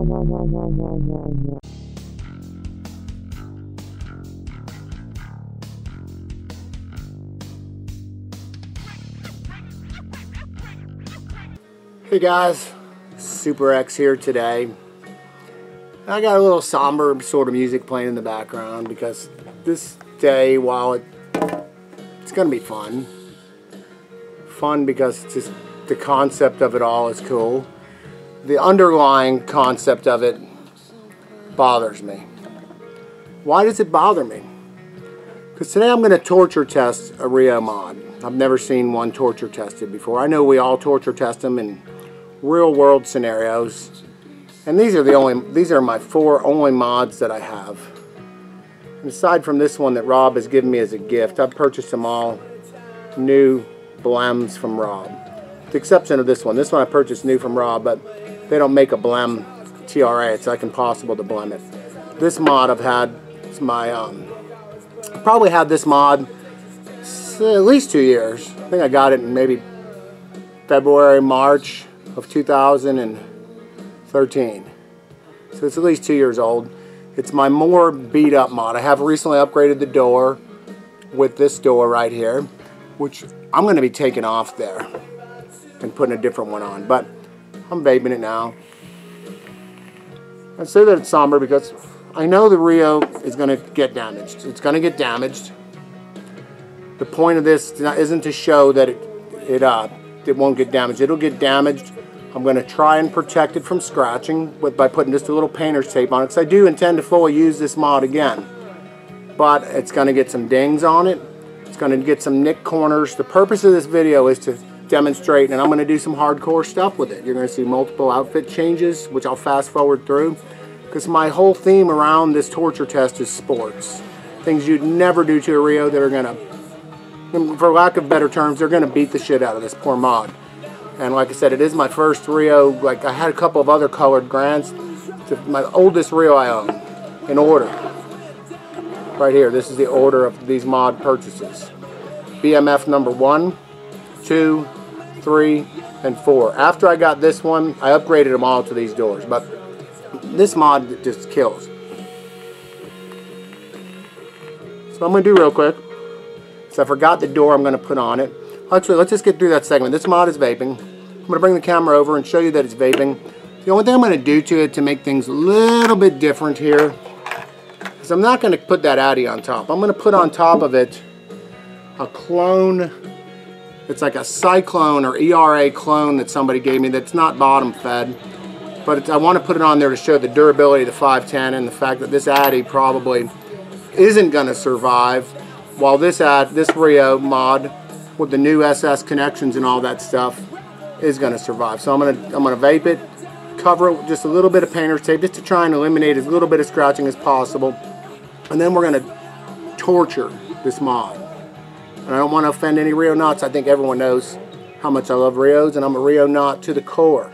Hey guys, Super X here today. I got a little somber sort of music playing in the background because this day, while it's going to be fun because it's just the concept of it all is cool. The underlying concept of it bothers me. Why does it bother me? Because today I'm going to torture test a Rio mod. I've never seen one torture tested before. I know we all torture test them in real world scenarios, and these are my 4 only mods that I have. And aside from this one that Rob has given me as a gift, I've purchased them all new blems from Rob. With the exception of this one. This one I purchased new from Rob, but they don't make a blem TRA. It's like impossible to blem it. This mod I've had, it's my I probably had this mod at least 2 years. I think I got it in maybe February, March of 2013. So it's at least 2 years old. It's my more beat up mod. I have recently upgraded the door with this door right here, which I'm going to be taking off there and putting a different one on. But I'm vaping it now. I say that it's somber because I know the Rio is going to get damaged. It's going to get damaged. The point of this isn't to show that it won't get damaged. It'll get damaged. I'm going to try and protect it from scratching by putting just a little painter's tape on it, because I do intend to fully use this mod again. But it's going to get some dings on it. It's going to get some nick corners. The purpose of this video is to demonstrate, and I'm going to do some hardcore stuff with it. You're going to see multiple outfit changes, which I'll fast forward through, because my whole theme around this torture test is sports. Things you'd never do to a Rio that are going to, for lack of better terms, they're going to beat the shit out of this poor mod. And like I said, it is my first Rio. Like, I had a couple of other colored grants. It's my oldest Rio I own, in order. Right here, this is the order of these mod purchases. BMF number 1, 2, 3, and 4. After I got this one, I upgraded them all to these doors. But this mod just kills. So I'm going to do real quick. So I forgot the door I'm going to put on it. Actually, let's just get through that segment. This mod is vaping. I'm going to bring the camera over and show you that it's vaping. The only thing I'm going to do to it to make things a little bit different here is I'm not going to put that Addy on top. I'm going to put on top of it a clone. It's like a Cyclone or ERA clone that somebody gave me that's not bottom fed. But I want to put it on there to show the durability of the 510 and the fact that this Addy probably isn't going to survive, while this Rio mod with the new SS connections and all that stuff is going to survive. So I'm gonna vape it, cover it with just a little bit of painter's tape just to try and eliminate as little bit of scratching as possible, and then we're going to torture this mod. And I don't want to offend any Rio knots. I think everyone knows how much I love Rios, and I'm a Rio knot to the core.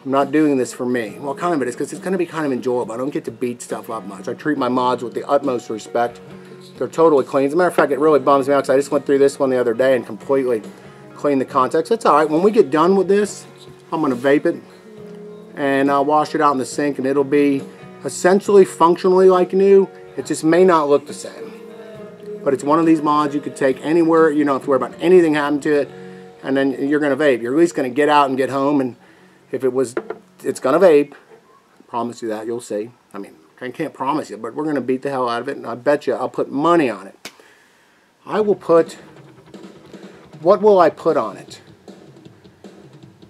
I'm not doing this for me. Well, kind of it is, because it's going to be kind of enjoyable. I don't get to beat stuff up much. I treat my mods with the utmost respect. They're totally clean. As a matter of fact, it really bums me out because I just went through this one the other day and completely cleaned the contacts. That's alright. When we get done with this, I'm going to vape it and I'll wash it out in the sink, and it'll be essentially functionally like new. It just may not look the same. But it's one of these mods you could take anywhere. You don't have to worry about anything happening to it, and then you're going to vape. You're at least going to get out and get home, and if it's going to vape. I promise you that. You'll see. I mean, I can't promise you, but we're going to beat the hell out of it, and I bet you I'll put money on it. I will put, what will I put on it?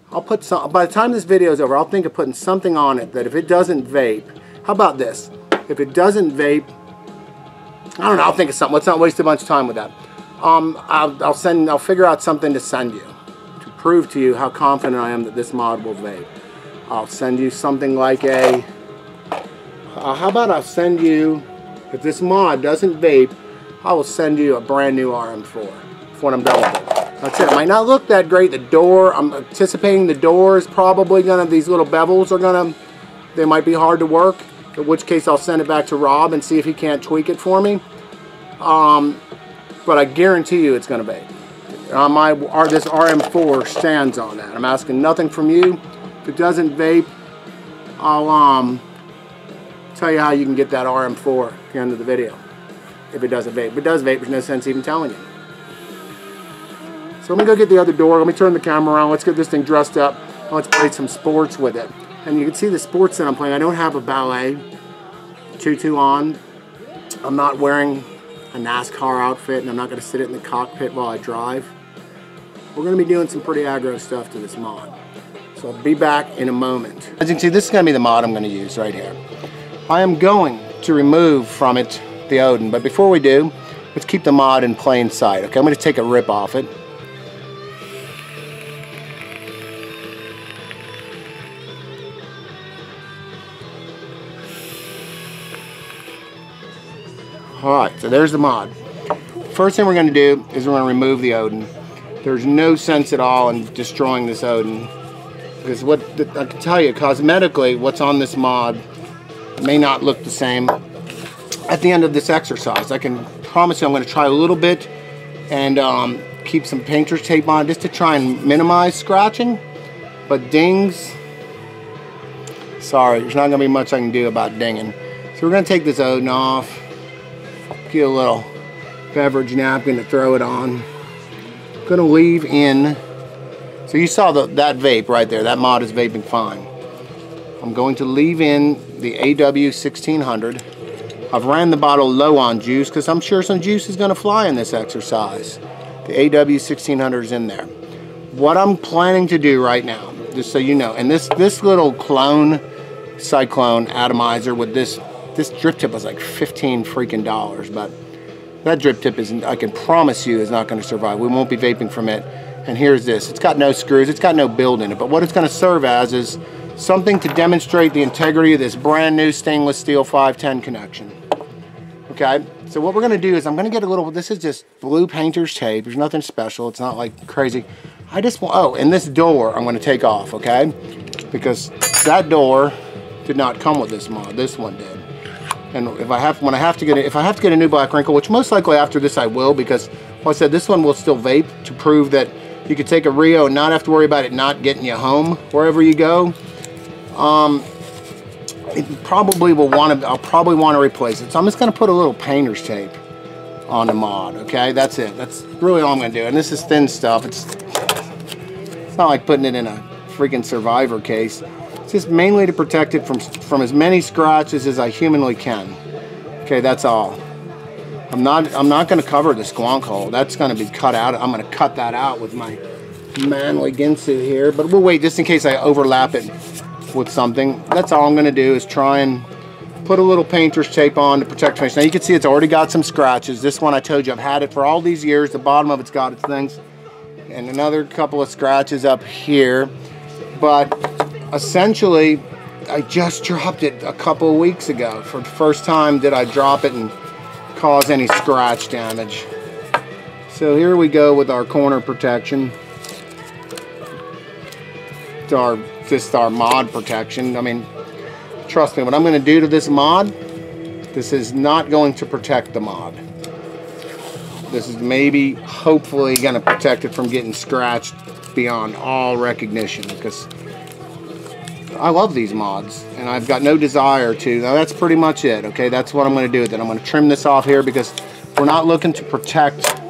I'll put some, by the time this video is over, I'll think of putting something on it that if it doesn't vape, how about this? If it doesn't vape, I don't know, I'll think of something. Let's not waste a bunch of time with that. I'll figure out something to send you to prove to you how confident I am that this mod will vape. I'll send you something like a, how about I'll send you, if this mod doesn't vape, I will send you a brand new RM4 when I'm done with it. That's it. It might not look that great. The door, I'm anticipating the door is probably going to, these little bevels are going to, they might be hard to work, in which case I'll send it back to Rob and see if he can't tweak it for me. But I guarantee you it's going to vape. This RM4 stands on that. I'm asking nothing from you. If it doesn't vape, I'll tell you how you can get that RM4 at the end of the video. If it doesn't vape. If it does vape, there's no sense even telling you. So let me go get the other door. Let me turn the camera around. Let's get this thing dressed up. Let's play some sports with it. And you can see the sports that I'm playing. I don't have a ballet tutu on. I'm not wearing a NASCAR outfit, and I'm not going to sit in the cockpit while I drive. We're going to be doing some pretty aggro stuff to this mod. So I'll be back in a moment. As you can see, this is going to be the mod I'm going to use right here. I am going to remove from it the Odin, but before we do, let's keep the mod in plain sight. Okay, I'm going to take a rip off it. Alright, so there's the mod. First thing we're going to do is we're going to remove the Odin. There's no sense at all in destroying this Odin, because what I can tell you, cosmetically, what's on this mod may not look the same at the end of this exercise. I can promise you I'm going to try a little bit and keep some painter's tape on just to try and minimize scratching. But dings, sorry, there's not going to be much I can do about dinging. So we're going to take this Odin off. Get a little beverage napkin to throw it on. I'm gonna leave in. So you saw that vape right there. That mod is vaping fine. I'm going to leave in the AW 1600. I've ran the bottle low on juice because I'm sure some juice is gonna fly in this exercise. The AW 1600 is in there. What I'm planning to do right now, just so you know, and this little clone cyclone atomizer with this drip tip was like $15 freaking, but that drip tip isn't, I can promise you, is not going to survive. We won't be vaping from it. And here's this. It's got no screws. It's got no build in it. But what it's going to serve as is something to demonstrate the integrity of this brand new stainless steel 510 connection. Okay. So what we're going to do is I'm going to get a little, this is just blue painter's tape. There's nothing special. It's not like crazy. I just want, oh, and this door I'm going to take off, okay? Because that door did not come with this mod. This one did. And if I have to get a new black wrinkle, which most likely after this I will, because like I said, this one will still vape to prove that you could take a Rio and not have to worry about it not getting you home wherever you go. It probably will want to. I'll probably want to replace it. So I'm just going to put a little painter's tape on the mod. Okay, that's it. That's really all I'm going to do. And this is thin stuff. It's not like putting it in a freaking Survivor case. Just mainly to protect it from as many scratches as I humanly can. Okay, that's all. I'm not going to cover the squonk hole. That's going to be cut out. I'm going to cut that out with my manly Ginsu here. But we'll wait just in case I overlap it with something. That's all I'm going to do is try and put a little painter's tape on to protect finish. Now you can see it's already got some scratches. This one I told you I've had it for all these years. The bottom of it's got its things. And another couple of scratches up here. But essentially, I just dropped it a couple of weeks ago. For the first time did I drop it and cause any scratch damage. So here we go with our corner protection. Just our mod protection. I mean, trust me, what I'm going to do to this mod, this is not going to protect the mod. This is maybe, hopefully, going to protect it from getting scratched beyond all recognition, because I love these mods, and I've got no desire to. Now that's pretty much it, okay? That's what I'm going to do with it. I'm going to trim this off here because we're not looking to protect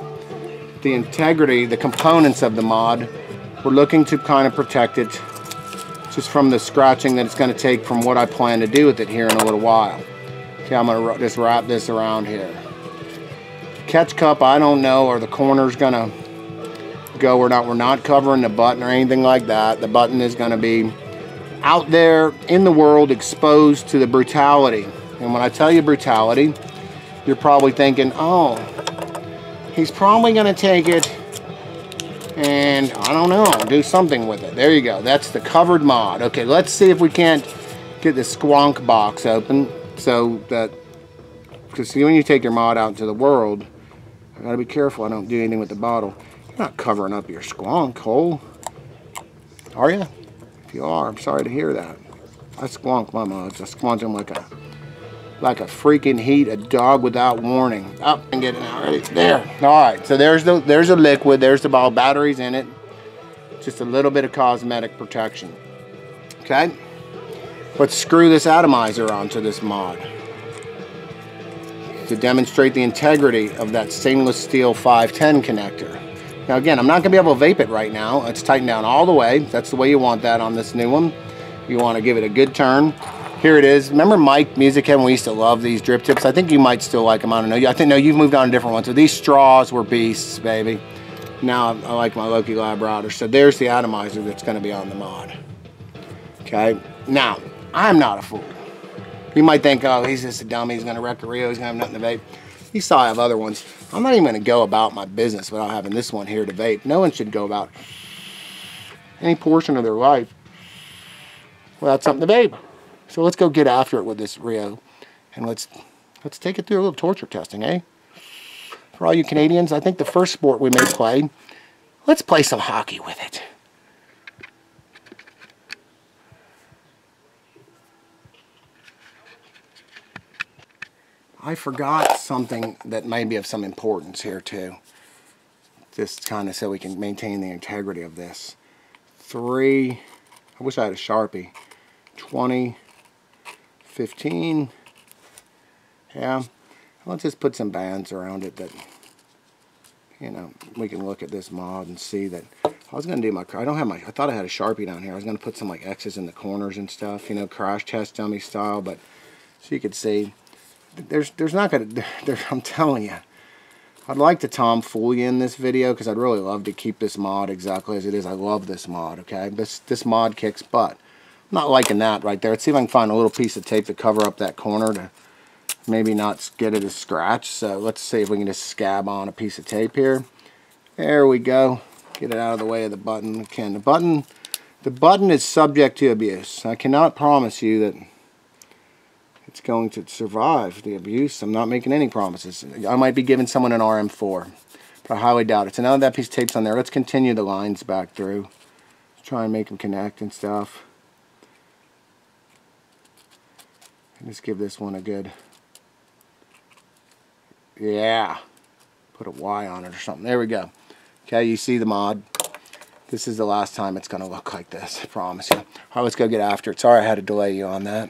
the integrity, the components of the mod. We're looking to kind of protect it just from the scratching that it's going to take from what I plan to do with it here in a little while. Okay, I'm going to just wrap this around here. Catch cup, I don't know, are the corners going to go or not. We're not covering the button or anything like that. The button is going to be out there in the world, exposed to the brutality. And when I tell you brutality, you're probably thinking, oh, he's probably going to take it and, I don't know, do something with it. There you go. That's the covered mod. Okay, let's see if we can't get the squonk box open so that, because see, when you take your mod out into the world, I gotta be careful I don't do anything with the bottle. You're not covering up your squonk hole, are you? If you are, I'm sorry to hear that. I squonk my mods. I squonk them like a freaking heat, a dog without warning. Up and get it out. Ready? There. All right. So there's a liquid. There's the ball. Batteries in it. Just a little bit of cosmetic protection. Okay. let's screw this atomizer onto this mod to demonstrate the integrity of that stainless steel 510 connector. Now again, I'm not going to be able to vape it right now. It's tightened down all the way. That's the way you want that on this new one. You want to give it a good turn. Here it is. Remember Mike, Music Heaven, we used to love these drip tips. I think you might still like them. I don't know. I think, no, you've moved on to different ones. So these straws were beasts, baby. Now I like my Loki Labrador. So there's the atomizer that's going to be on the mod. Okay. Now, I'm not a fool. You might think, oh, he's just a dummy. He's going to wreck a Rio. He's going to have nothing to vape. You saw I have other ones. I'm not even going to go about my business without having this one here to vape. No one should go about any portion of their life without something to vape. So let's go get after it with this Rio, and let's take it through a little torture testing, eh? For all you Canadians, I think the first sport we may play, let's play some hockey with it. I forgot something that may be of some importance here too. Just kind of so we can maintain the integrity of this. I wish I had a Sharpie. 20, 15. Yeah. Let's just put some bands around it that, you know, we can look at this mod and see that. I was going to do I thought I had a Sharpie down here. I was going to put some like X's in the corners and stuff, you know, crash test dummy style, but so you could see. There's not gonna, I'm telling you, I'd like to tomfool you in this video because I'd really love to keep this mod exactly as it is. I love this mod, okay? This mod kicks butt. I'm not liking that right there. Let's see if I can find a little piece of tape to cover up that corner to maybe not get it as scratched. So let's see if we can just scab on a piece of tape here. There we go. Get it out of the way of the button. Again, the button is subject to abuse. I cannot promise you that it's going to survive the abuse. I'm not making any promises. I might be giving someone an RM4, but I highly doubt it. So now that piece of tape's on there, let's continue the lines back through. Let's try and make them connect and stuff. And just give this one a good, yeah, put a Y on it or something. There we go. Okay, you see the mod. This is the last time it's going to look like this, I promise you. All right, let's go get after it. Sorry I had to delay you on that.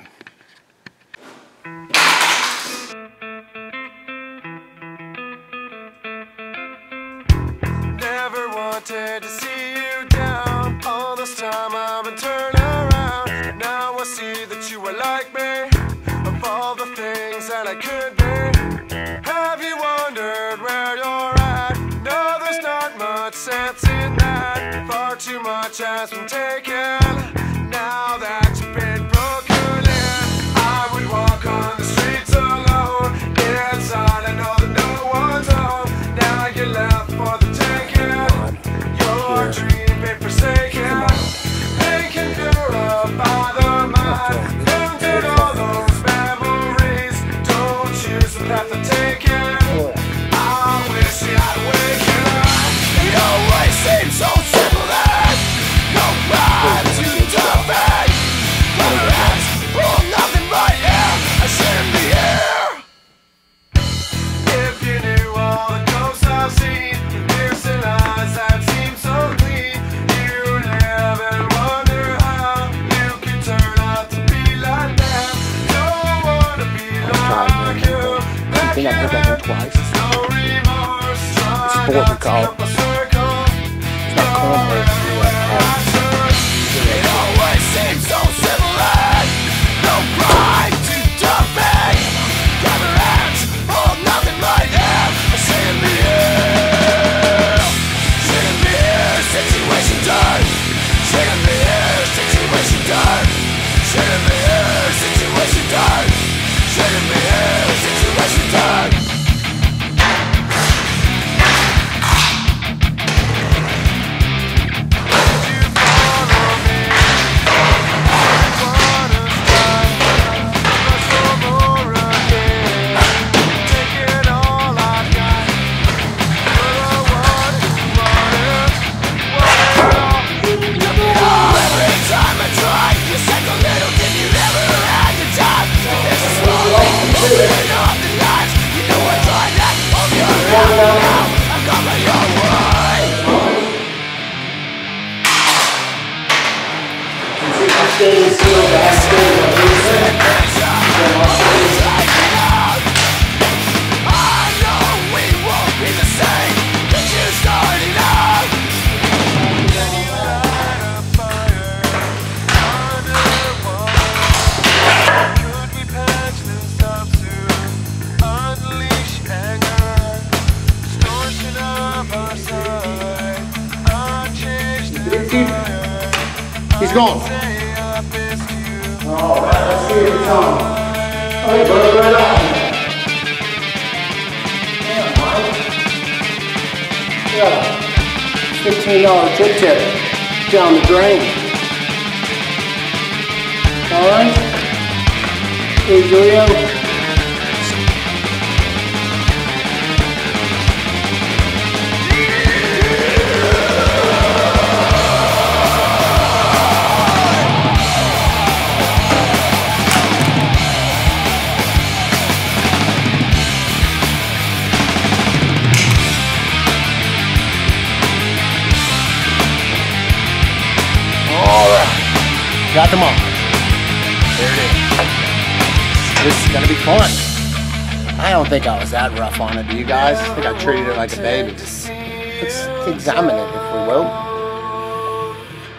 To see you down. All this time I've been turning around. Now I see that you are like me. Of all the things that I could be, have you wondered where you're at? No, there's not much sense in that. Far too much has been taken. Now that you've been broken in, I would walk on the streets alone. Inside I know that no one's home. Now you're left for the taking. Your dream been forsaken, taken care of by the mind. Ended all those memories. Don't choose the path of taking. I wish I'd waken up. It always seems so simple that no rhyme to defend. Clever hands, full nothing right here. I shouldn't be here. If you knew all the ghosts I've seen, piercing eyes that seem so clean, you live and wonder how you can turn out to be like them. Don't wanna be like you. I think I heard that one twice. No remorse, It's sport we call it. It's not cornbread. It always seems so simple and no pride to defend. Clever hands, hold nothing right here. I shouldn't be here. Shouldn't be here, situation done. Shouldn't be here, situation done. Shouldn't be here, situation done. Shouldn't be here, situation done. Stay still, He's gone. Alright, let's see if it's on. Oh, he broke right off. Yeah, $15 chip tip down the drain. Alright. Hey, Julio. Got them all. There it is. This is gonna be fun. I don't think I was that rough on it, do you guys? I think I treated it like a baby. Let's examine it, if we will.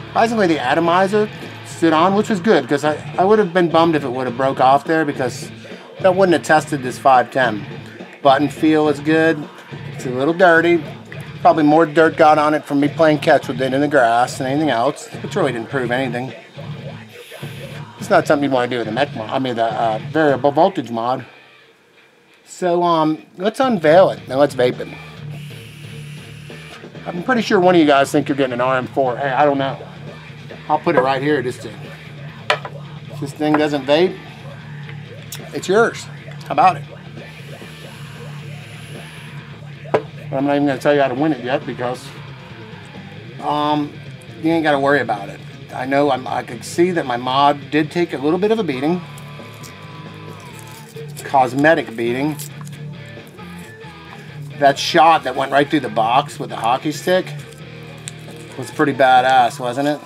Surprisingly, the atomizer stood on, which was good, because I would have been bummed if it would have broke off there, because that wouldn't have tested this 510. Button feel is good. It's a little dirty. Probably more dirt got on it from me playing catch with it in the grass than anything else, which really didn't prove anything. It's not something you want to do with the Mech mod, I mean the variable voltage mod. So let's unveil it and let's vape it. I'm pretty sure one of you guys think you're getting an RM4. Hey, I don't know. I'll put it right here. If this thing doesn't vape, it's yours. How about it? But I'm not even going to tell you how to win it yet, because you ain't got to worry about it. I know I could see that my mod did take a little bit of a beating. Cosmetic beating. That shot that went right through the box with the hockey stick was pretty badass, wasn't it?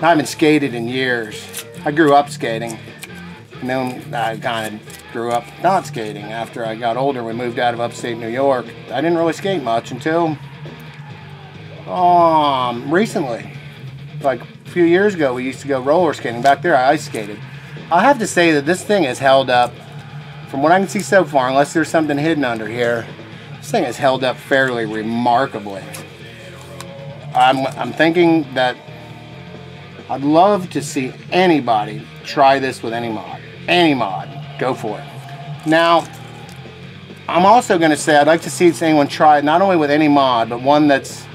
I haven't skated in years. I grew up skating. And then I kind of grew up not skating. After I got older, we moved out of upstate New York. I didn't really skate much until recently. Like a few years ago, we used to go roller skating. Back there, I ice skated. I have to say that this thing has held up, from what I can see so far, unless there's something hidden under here, this thing has held up fairly remarkably. I'm thinking that I'd love to see anybody try this with any mod. Any mod. Go for it. Now, I'm also going to say I'd like to see anyone try it not only with any mod, but one that's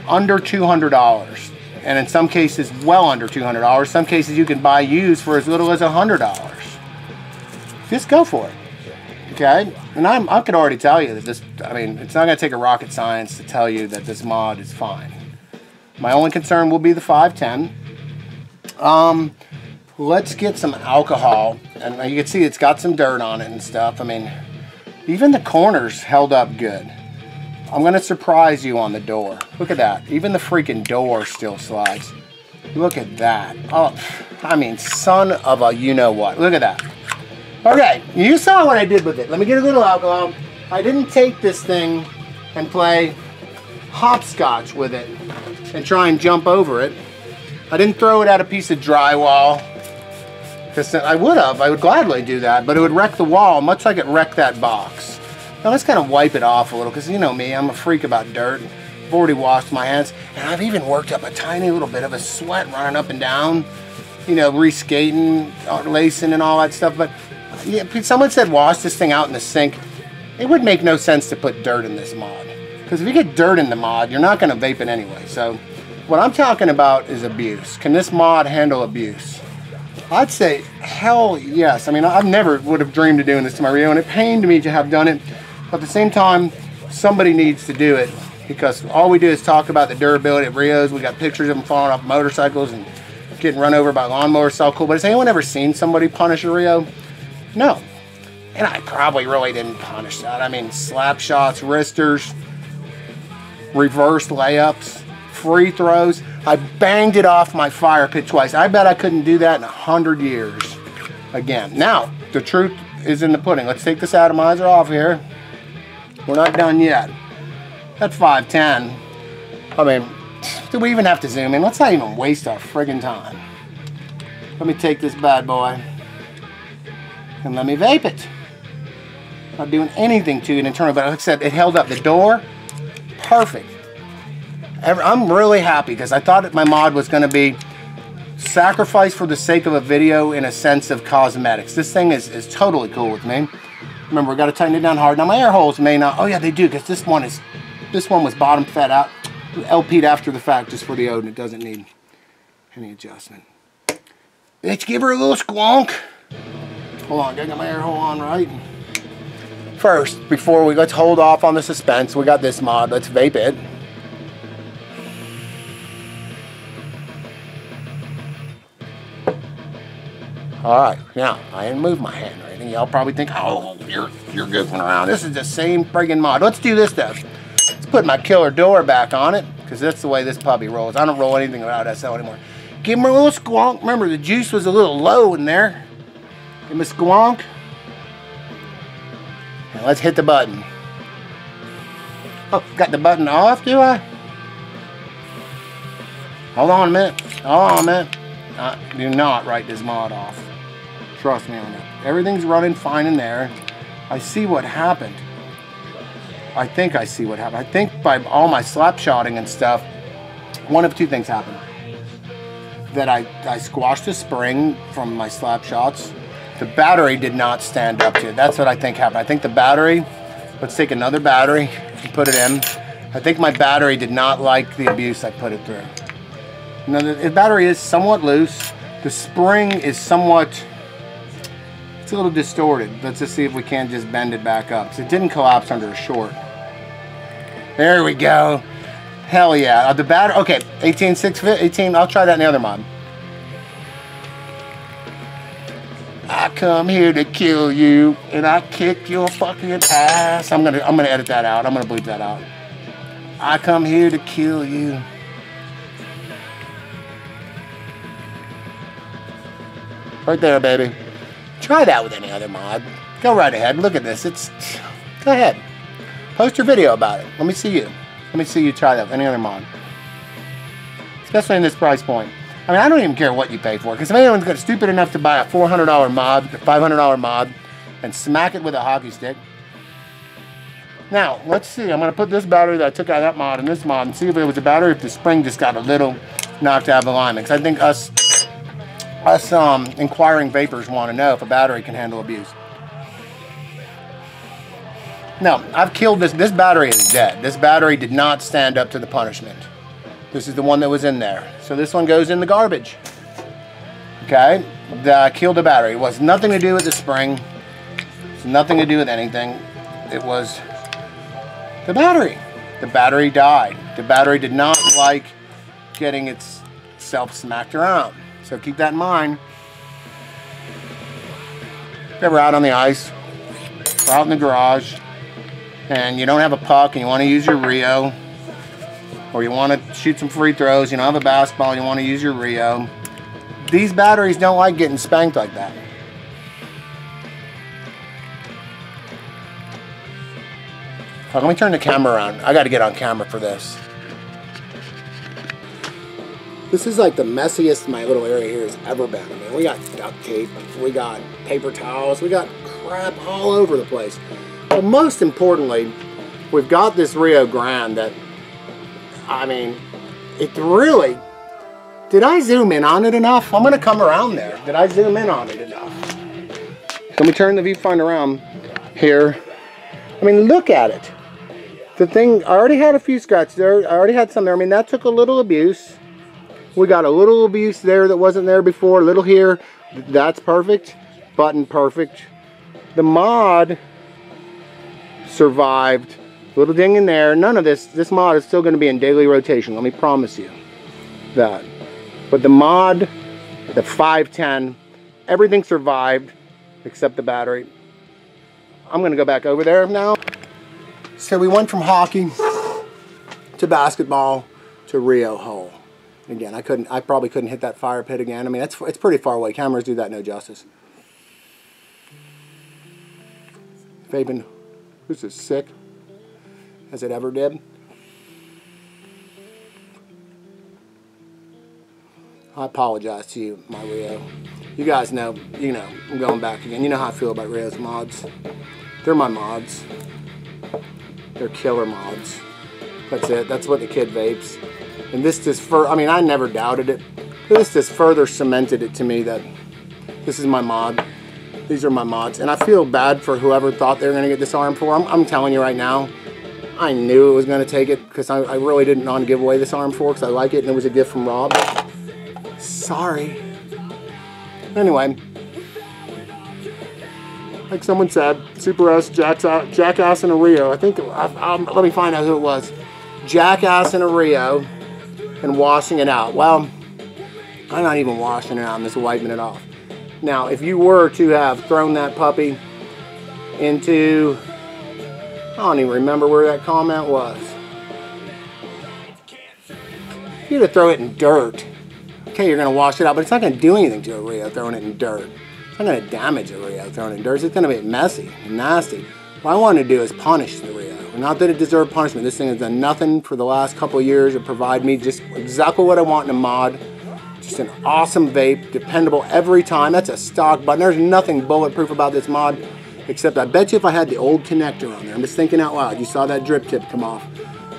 under $200. And in some cases, well under $200. Some cases you can buy used for as little as $100. Just go for it. Okay? And I could already tell you that this, I mean, it's not going to take a rocket science to tell you that this mod is fine. My only concern will be the 510. Let's get some alcohol. And you can see it's got some dirt on it and stuff. I mean, even the corners held up good. I'm going to surprise you on the door. Look at that. Even the freaking door still slides. Look at that. Oh, I mean, son of a you-know-what. Look at that. Okay, you saw what I did with it. Let me get a little alcohol. I didn't take this thing and play hopscotch with it and try and jump over it. I didn't throw it at a piece of drywall. Because I would gladly do that, but it would wreck the wall, much like it wrecked that box. Now let's kind of wipe it off a little, because you know me, I'm a freak about dirt. I've already washed my hands, and I've even worked up a tiny little bit of a sweat running up and down, you know, reskating, lacing and all that stuff. But yeah, someone said wash this thing out in the sink. It would make no sense to put dirt in this mod, because if you get dirt in the mod, you're not going to vape it anyway. So what I'm talking about is abuse. Can this mod handle abuse? I'd say hell yes. I mean, I never would have dreamed of doing this to my Rio, and it pained me to have done it. But at the same time, somebody needs to do it, because all we do is talk about the durability of Rios. We got pictures of them falling off motorcycles and getting run over by lawnmowers. So cool. But has anyone ever seen somebody punish a Rio? No. And I probably really didn't punish that. I mean, slap shots, wristers, reverse layups, free throws. I banged it off my fire pit twice. I bet I couldn't do that in 100 years again. Now, the truth is in the pudding. Let's take this atomizer off here. We're not done yet. That 510, I mean, do we even have to zoom in? Let's not even waste our friggin' time. Let me take this bad boy and let me vape it. Not doing anything to it internally, but like I said, it held up the door. Perfect. I'm really happy, because I thought that my mod was going to be sacrifice for the sake of a video in a sense of cosmetics. This thing is totally cool with me. Remember, we got to tighten it down hard. Now my air holes may not, oh yeah, they do, because this one was bottom fed out, LP'd after the fact just for the Odin. It doesn't need any adjustment. Let's give her a little squonk. Hold on, gotta get my air hole on right. First, let's hold off on the suspense. We got this mod, let's vape it. Alright, now, I didn't move my hand or anything. Y'all probably think, oh, you're goofing around. This is the same friggin' mod. Let's do this though. Let's put my killer door back on it, because that's the way this puppy rolls. I don't roll anything without SL anymore. Give him a little squonk. Remember, the juice was a little low in there. Give him a squonk. And let's hit the button. Oh, got the button off, do I? Hold on a minute. Hold on a minute. Do not write this mod off. Trust me on that. Everything's running fine in there. I see what happened. I think I see what happened. I think by all my slap shotting and stuff, one of two things happened. That I squashed the spring from my slap shots. The battery did not stand up to it. That's what I think happened. I think the battery, let's take another battery and put it in. I think my battery did not like the abuse I put it through. Now, the battery is somewhat loose. The spring is somewhat, it's a little distorted. Let's just see if we can't just bend it back up. So it didn't collapse under a short. There we go. Hell yeah. The battery, okay, 18, I'll try that in the other mod. I come here to kill you, and I kick your fucking ass. I'm gonna edit that out. I'm gonna bleep that out. I come here to kill you. Right there, baby. Try that with any other mod. Go right ahead. Look at this. Go ahead. Post your video about it. Let me see you. Let me see you try that with any other mod. Especially in this price point. I mean, I don't even care what you pay for. Because if anyone's got stupid enough to buy a $400 mod, a $500 mod, and smack it with a hockey stick. Now, let's see. I'm going to put this battery that I took out of that mod in this mod and see if it was a battery, if the spring just got a little knocked out of alignment. Because I think us inquiring vapors want to know if a battery can handle abuse. No, I've killed this. This battery is dead. This battery did not stand up to the punishment. This is the one that was in there. So this one goes in the garbage. Okay? I killed the battery. It was nothing to do with the spring. It's nothing to do with anything. It was the battery. The battery died. The battery did not like getting itself smacked around. So keep that in mind. If you're ever out on the ice, or out in the garage, and you don't have a puck and you want to use your Rio, or you want to shoot some free throws, you don't have a basketball and you want to use your Rio, these batteries don't like getting spanked like that. Let me turn the camera around. I got to get on camera for this. This is like the messiest my little area here has ever been. I mean, we got duct tape, we got paper towels, we got crap all over the place. But most importantly, we've got this Rio Grande that, I mean, it really, did I zoom in on it enough? I'm going to come around there. Did I zoom in on it enough? Let me turn the viewfinder around here. I mean, look at it. The thing, I already had a few scratches there. I already had some there. I mean, that took a little abuse. We got a little abuse there that wasn't there before. A little here. That's perfect. Button perfect. The mod survived. Little ding in there. None of this. This mod is still going to be in daily rotation. Let me promise you that. But the mod, the 510, everything survived except the battery. I'm going to go back over there now. So we went from hockey to basketball to Rio hole. Again, I probably couldn't hit that fire pit again. I mean, it's pretty far away. Cameras do that no justice. Vaping, this is sick as it ever did. I apologize to you, my Rio. You guys know, I'm going back again. You know how I feel about Rio's mods. They're my mods. They're killer mods. That's it. That's what the kid vapes. And this just I mean, I never doubted it. This just further cemented it to me that this is my mod. These are my mods. And I feel bad for whoever thought they were going to get this RM4. I'm telling you right now, I knew it was going to take it because I really didn't want to give away this RM4 because I like it and it was a gift from Rob. Sorry. Anyway, like someone said, Super S, Jackass in a Rio. I think, let me find out who it was. Jackass in a Rio and washing it out. Well, I'm not even washing it out, I'm just wiping it off. Now, if you were to have thrown that puppy into, I don't even remember where that comment was. If you were to throw it in dirt, okay, you're going to wash it out, but it's not going to do anything to a Rio throwing it in dirt. It's not going to damage a Rio throwing it in dirt. It's going to be messy and nasty. What I want to do is punish the Rio. Not that it deserved punishment. This thing has done nothing for the last couple of years to provide me just exactly what I want in a mod. Just an awesome vape, dependable every time. That's a stock button. There's nothing bulletproof about this mod, except I bet you if I had the old connector on there, I'm just thinking out loud, you saw that drip tip come off.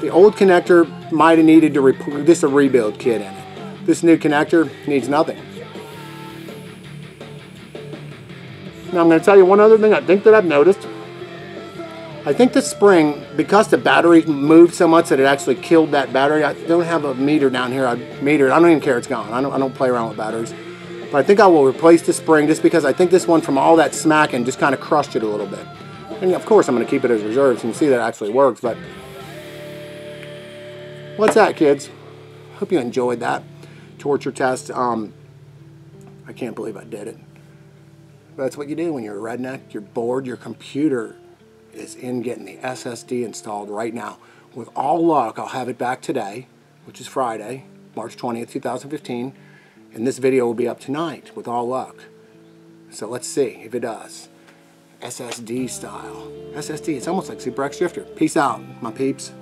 The old connector might have needed to just a rebuild kit in it. This new connector needs nothing. Now I'm going to tell you one other thing I think that I've noticed. I think the spring, because the battery moved so much that it actually killed that battery. I don't have a meter down here. I meter it. I don't even care it's gone. I don't play around with batteries. But I think I will replace the spring just because I think this one from all that smacking just kind of crushed it a little bit. And of course I'm going to keep it as reserve so you can see that it actually works. But what's that, kids? Hope you enjoyed that torture test. I can't believe I did it. But that's what you do when you're a redneck. You're bored. Your computer is in getting the SSD installed right now. With all luck, I'll have it back today, which is Friday, March 20th, 2015, and this video will be up tonight, with all luck. So let's see if it does. SSD style. SSD, it's almost like Super X Drifter. Peace out, my peeps.